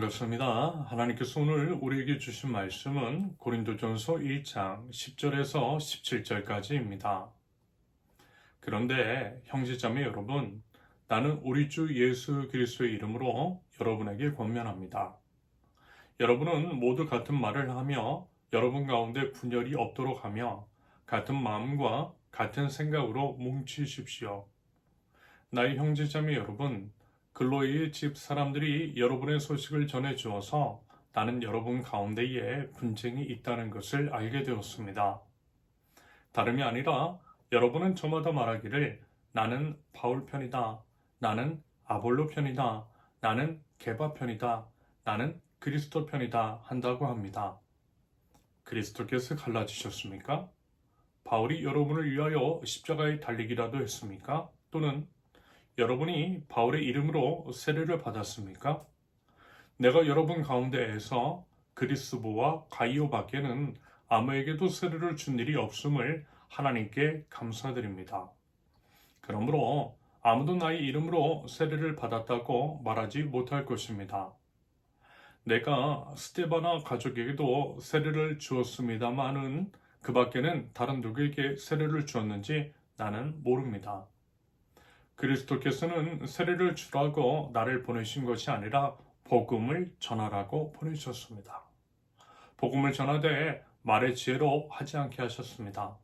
반갑습니다. 하나님께서 오늘 우리에게 주신 말씀은 고린도전서 1장 10절에서 17절까지입니다. 그런데 형제자매 여러분, 나는 우리 주 예수 그리스도의 이름으로 여러분에게 권면합니다. 여러분은 모두 같은 말을 하며 여러분 가운데 분열이 없도록 하며 같은 마음과 같은 생각으로 뭉치십시오. 나의 형제자매 여러분, 글로이의 집 사람들이 여러분의 소식을 전해 주어서 나는 여러분 가운데에 분쟁이 있다는 것을 알게 되었습니다. 다름이 아니라 여러분은 저마다 말하기를 나는 바울 편이다, 나는 아볼로 편이다, 나는 게바 편이다, 나는 그리스도 편이다 한다고 합니다. 그리스도께서 갈라지셨습니까? 바울이 여러분을 위하여 십자가에 달리기라도 했습니까? 또는 여러분이 바울의 이름으로 세례를 받았습니까? 내가 여러분 가운데에서 그리스보와 가이오 밖에는 아무에게도 세례를 준 일이 없음을 하나님께 감사드립니다. 그러므로 아무도 나의 이름으로 세례를 받았다고 말하지 못할 것입니다. 내가 스데바나 가족에게도 세례를 주었습니다마는 그 밖에는 다른 누구에게 세례를 주었는지 나는 모릅니다. 그리스도께서는 세례를 주라고 나를 보내신 것이 아니라 복음을 전하라고 보내주셨습니다. 복음을 전하되 말의 지혜로 하지 않게 하셨습니다.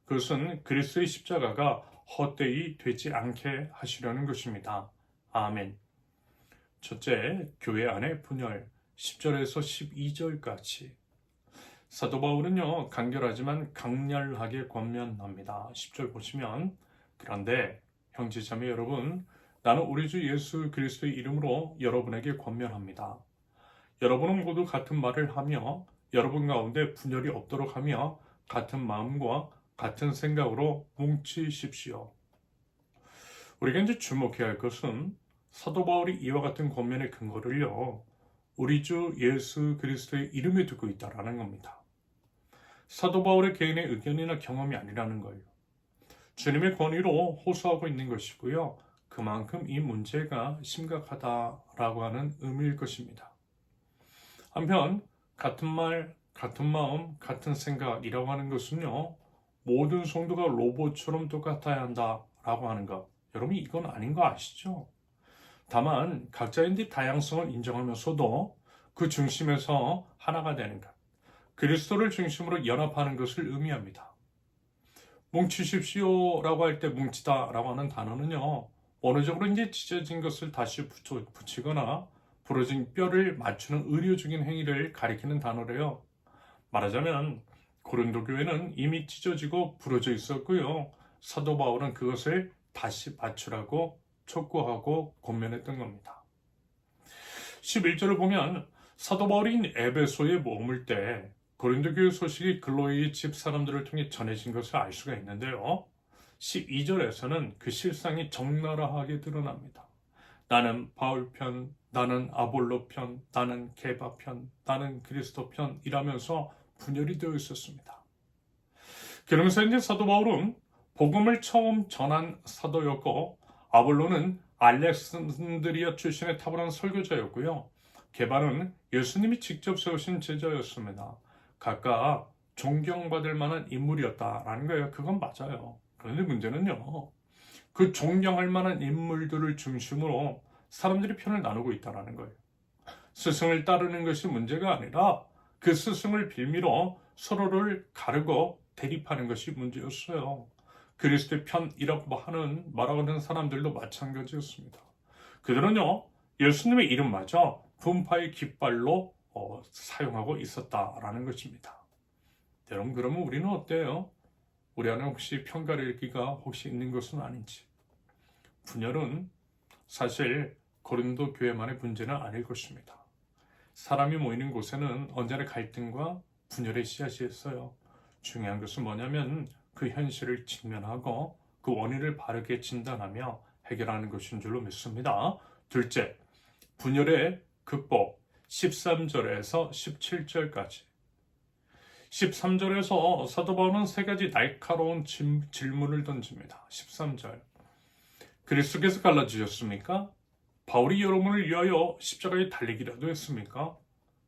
그것은 그리스도의 십자가가 헛되이 되지 않게 하시려는 것입니다. 아멘. 첫째, 교회 안의 분열 10절에서 12절까지. 사도 바울은요, 간결하지만 강렬하게 권면합니다. 10절 보시면, 그런데 형제자매 여러분, 나는 우리 주 예수 그리스도의 이름으로 여러분에게 권면합니다. 여러분은 모두 같은 말을 하며 여러분 가운데 분열이 없도록 하며 같은 마음과 같은 생각으로 뭉치십시오. 우리가 이제 주목해야 할 것은 사도 바울이 이와 같은 권면의 근거를요, 우리 주 예수 그리스도의 이름에 두고 있다라는 겁니다. 사도 바울의 개인의 의견이나 경험이 아니라는 거예요. 주님의 권위로 호소하고 있는 것이고요. 그만큼 이 문제가 심각하다라고 하는 의미일 것입니다. 한편 같은 말, 같은 마음, 같은 생각이라고 하는 것은요. 모든 성도가 로봇처럼 똑같아야 한다라고 하는 것. 여러분 이건 아닌 거 아시죠? 다만 각자의 다양성을 인정하면서도 그 중심에서 하나가 되는 것. 그리스도를 중심으로 연합하는 것을 의미합니다. 뭉치십시오라고 할 때 뭉치다라고 하는 단어는요. 어느 쪽으로 이제 찢어진 것을 다시 붙이거나 부러진 뼈를 맞추는 의료적인 행위를 가리키는 단어래요. 말하자면 고린도 교회는 이미 찢어지고 부러져 있었고요. 사도 바울은 그것을 다시 맞추라고 촉구하고 권면했던 겁니다. 11절을 보면 사도 바울이 에베소에 머물 때 고린도 교회 소식이 글로이의 집 사람들을 통해 전해진 것을 알 수가 있는데요. 12절에서는 그 실상이 적나라하게 드러납니다. 나는 바울 편, 나는 아볼로 편, 나는 게바 편, 나는 그리스도 편이라면서 분열이 되어 있었습니다. 그러면서 이제 사도 바울은 복음을 처음 전한 사도였고 아볼로는 알렉산드리아 출신의 탁월한 설교자였고요. 게바는 예수님이 직접 세우신 제자였습니다. 각각 존경받을 만한 인물이었다라는 거예요. 그건 맞아요. 그런데 문제는요. 그 존경할 만한 인물들을 중심으로 사람들이 편을 나누고 있다는 거예요. 스승을 따르는 것이 문제가 아니라 그 스승을 빌미로 서로를 가르고 대립하는 것이 문제였어요. 그리스도의 편이라고 말하고 하는 사람들도 마찬가지였습니다. 그들은요. 예수님의 이름마저 분파의 깃발로 사용하고 있었다라는 것입니다. 여러분 그러면 우리는 어때요? 우리 안에 혹시 편가르기가 혹시 있는 것은 아닌지. 분열은 사실 고린도 교회만의 문제는 아닐 것입니다. 사람이 모이는 곳에는 언제나 갈등과 분열의 씨앗이 있어요. 중요한 것은 뭐냐면 그 현실을 직면하고 그 원인을 바르게 진단하며 해결하는 것인 줄로 믿습니다. 둘째, 분열의 극복 13절에서 17절까지. 13절에서 사도 바울은 세 가지 날카로운 질문을 던집니다. 13절. 그리스도께서 갈라지셨습니까? 바울이 여러분을 위하여 십자가에 달리기라도 했습니까?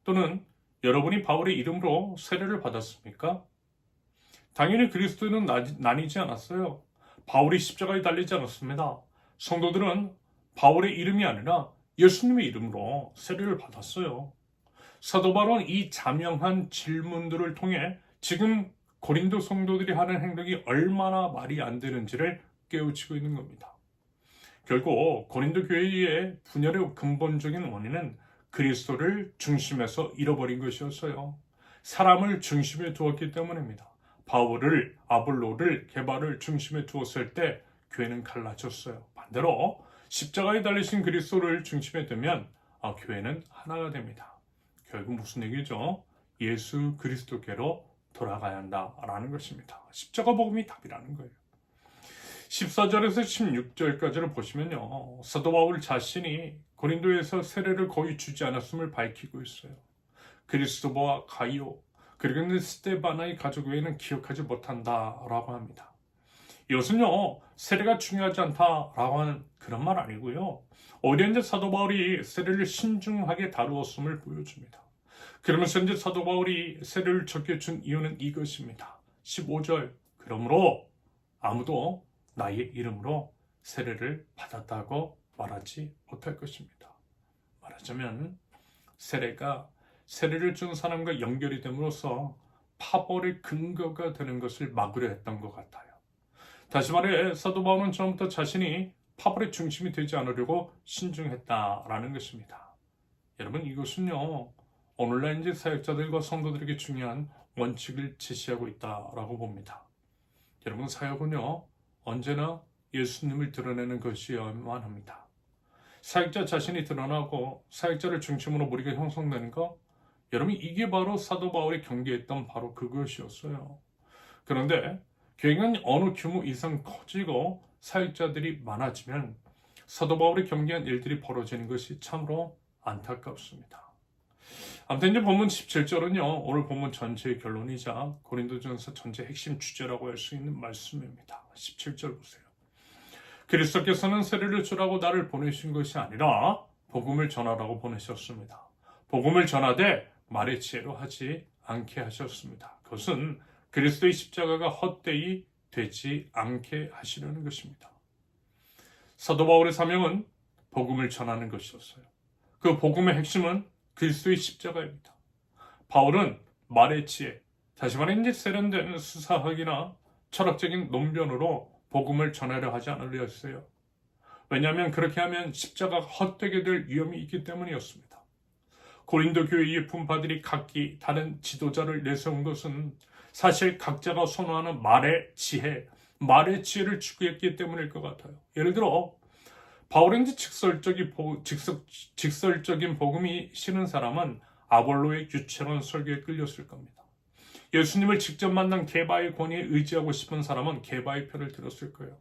또는 여러분이 바울의 이름으로 세례를 받았습니까? 당연히 그리스도인은 나뉘지 않았어요. 바울이 십자가에 달리지 않았습니다. 성도들은 바울의 이름이 아니라 예수님의 이름으로 세례를 받았어요. 사도 바울은 이 자명한 질문들을 통해 지금 고린도 성도들이 하는 행동이 얼마나 말이 안 되는지를 깨우치고 있는 겁니다. 결국 고린도 교회의 분열의 근본적인 원인은 그리스도를 중심에서 잃어버린 것이었어요. 사람을 중심에 두었기 때문입니다. 바울을, 아볼로를, 게바를 중심에 두었을 때 교회는 갈라졌어요. 반대로 십자가에 달리신 그리스도를 중심에 두면 교회는 하나가 됩니다. 결국 무슨 얘기죠? 예수 그리스도께로 돌아가야 한다라는 것입니다. 십자가 복음이 답이라는 거예요. 14절에서 16절까지를 보시면요. 사도 바울 자신이 고린도에서 세례를 거의 주지 않았음을 밝히고 있어요. 그리스도와 가이오 그리고 스테바나의 가족 외에는 기억하지 못한다라고 합니다. 이것은요. 세례가 중요하지 않다라고 하는 그런 말 아니고요. 오히려 이제 사도 바울이 세례를 신중하게 다루었음을 보여줍니다. 그러면서 이제 사도 바울이 세례를 적혀준 이유는 이것입니다. 15절 그러므로 아무도 나의 이름으로 세례를 받았다고 말하지 못할 것입니다. 말하자면 세례를 준 사람과 연결이 됨으로써 파벌의 근거가 되는 것을 막으려 했던 것 같아요. 다시 말해 사도 바울은 처음부터 자신이 파벌의 중심이 되지 않으려고 신중했다라는 것입니다. 여러분 이것은요. 오늘날 이제 사역자들과 성도들에게 중요한 원칙을 제시하고 있다라고 봅니다. 여러분 사역은요. 언제나 예수님을 드러내는 것이어야만 합니다. 사역자 자신이 드러나고 사역자를 중심으로 무리가 형성되는 것 여러분 이게 바로 사도 바울이 경계했던 바로 그것이었어요. 그런데 교회가 어느 규모 이상 커지고 사역자들이 많아지면 사도 바울이 경계한 일들이 벌어지는 것이 참으로 안타깝습니다. 아무튼 이제 본문 17절은요. 오늘 본문 전체의 결론이자 고린도전서 전체 핵심 주제라고 할 수 있는 말씀입니다. 17절 보세요. 그리스도께서는 세례를 주라고 나를 보내신 것이 아니라 복음을 전하라고 보내셨습니다. 복음을 전하되 말의 지혜로 하지 않게 하셨습니다. 그것은 그리스도의 십자가가 헛되이 되지 않게 하시려는 것입니다. 사도 바울의 사명은 복음을 전하는 것이었어요. 그 복음의 핵심은 그리스도의 십자가입니다. 바울은 말의 지혜, 다시 말해 이제 세련된 수사학이나 철학적인 논변으로 복음을 전하려 하지 않으려 했어요. 왜냐하면 그렇게 하면 십자가가 헛되게 될 위험이 있기 때문이었습니다. 고린도 교회의 분파들이 각기 다른 지도자를 내세운 것은 사실 각자가 선호하는 말의 지혜를 추구했기 때문일 것 같아요. 예를 들어 바울은 직설적인 복음이 싫은 사람은 아볼로의 유치한 설교에 끌렸을 겁니다. 예수님을 직접 만난 게바의 권위에 의지하고 싶은 사람은 게바의 편을 들었을 거예요.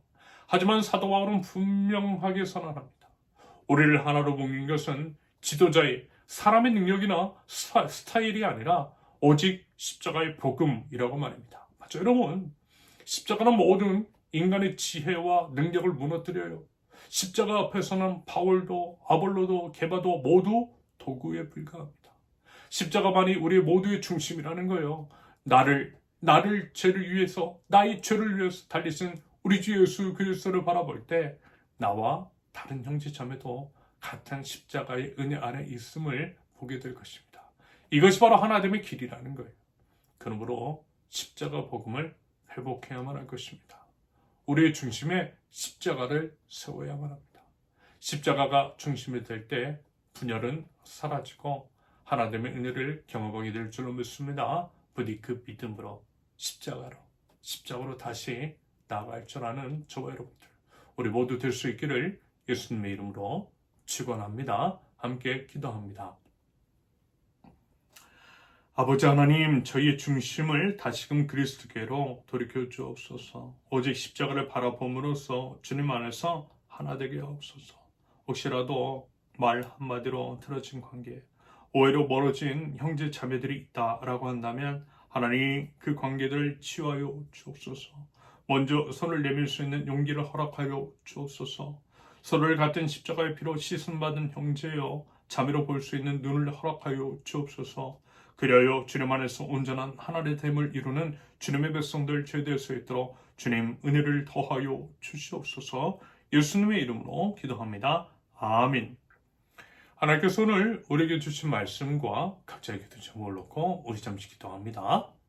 하지만 사도 바울은 분명하게 선언합니다. 우리를 하나로 묶는 것은 지도자의 사람의 능력이나 스타일이 아니라 오직 십자가의 복음이라고 말입니다. 맞죠, 여러분? 십자가는 모든 인간의 지혜와 능력을 무너뜨려요. 십자가 앞에서는 바울도 아볼로도 게바도 모두 도구에 불과합니다. 십자가만이 우리 모두의 중심이라는 거예요. 나의 죄를 위해서 달리신 우리 주 예수 그리스도를 바라볼 때 나와 다른 형제 자매도 같은 십자가의 은혜 안에 있음을 보게 될 것입니다. 이것이 바로 하나됨의 길이라는 거예요. 그러므로 십자가 복음을 회복해야만 할 것입니다. 우리의 중심에 십자가를 세워야만 합니다. 십자가가 중심이 될 때 분열은 사라지고 하나됨의 은혜를 경험하게 될 줄로 믿습니다. 부디 그 믿음으로 십자가로 다시 나아갈 줄 아는 저와 여러분들 우리 모두 될 수 있기를 예수님의 이름으로 축원합니다. 함께 기도합니다. 아버지 하나님, 저희의 중심을 다시금 그리스도께로 돌이켜 주옵소서. 오직 십자가를 바라봄으로써 주님 안에서 하나 되게 하옵소서. 혹시라도 말 한마디로 틀어진 관계, 오해로 멀어진 형제 자매들이 있다라고 한다면 하나님 그 관계들을 치유하여 주옵소서. 먼저 손을 내밀 수 있는 용기를 허락하여 주옵소서. 서로를 같은 십자가의 피로 씻음받은 형제여 자매로 볼 수 있는 눈을 허락하여 주옵소서. 그리하여 주님 안에서 온전한 하나의 됨을 이루는 주님의 백성들 되될 수 있도록 주님 은혜를 더하여 주시옵소서. 예수님의 이름으로 기도합니다. 아멘. 하나님께서 오늘 우리에게 주신 말씀과 각자의 기도 제목을 놓고 우리 잠시 기도합니다.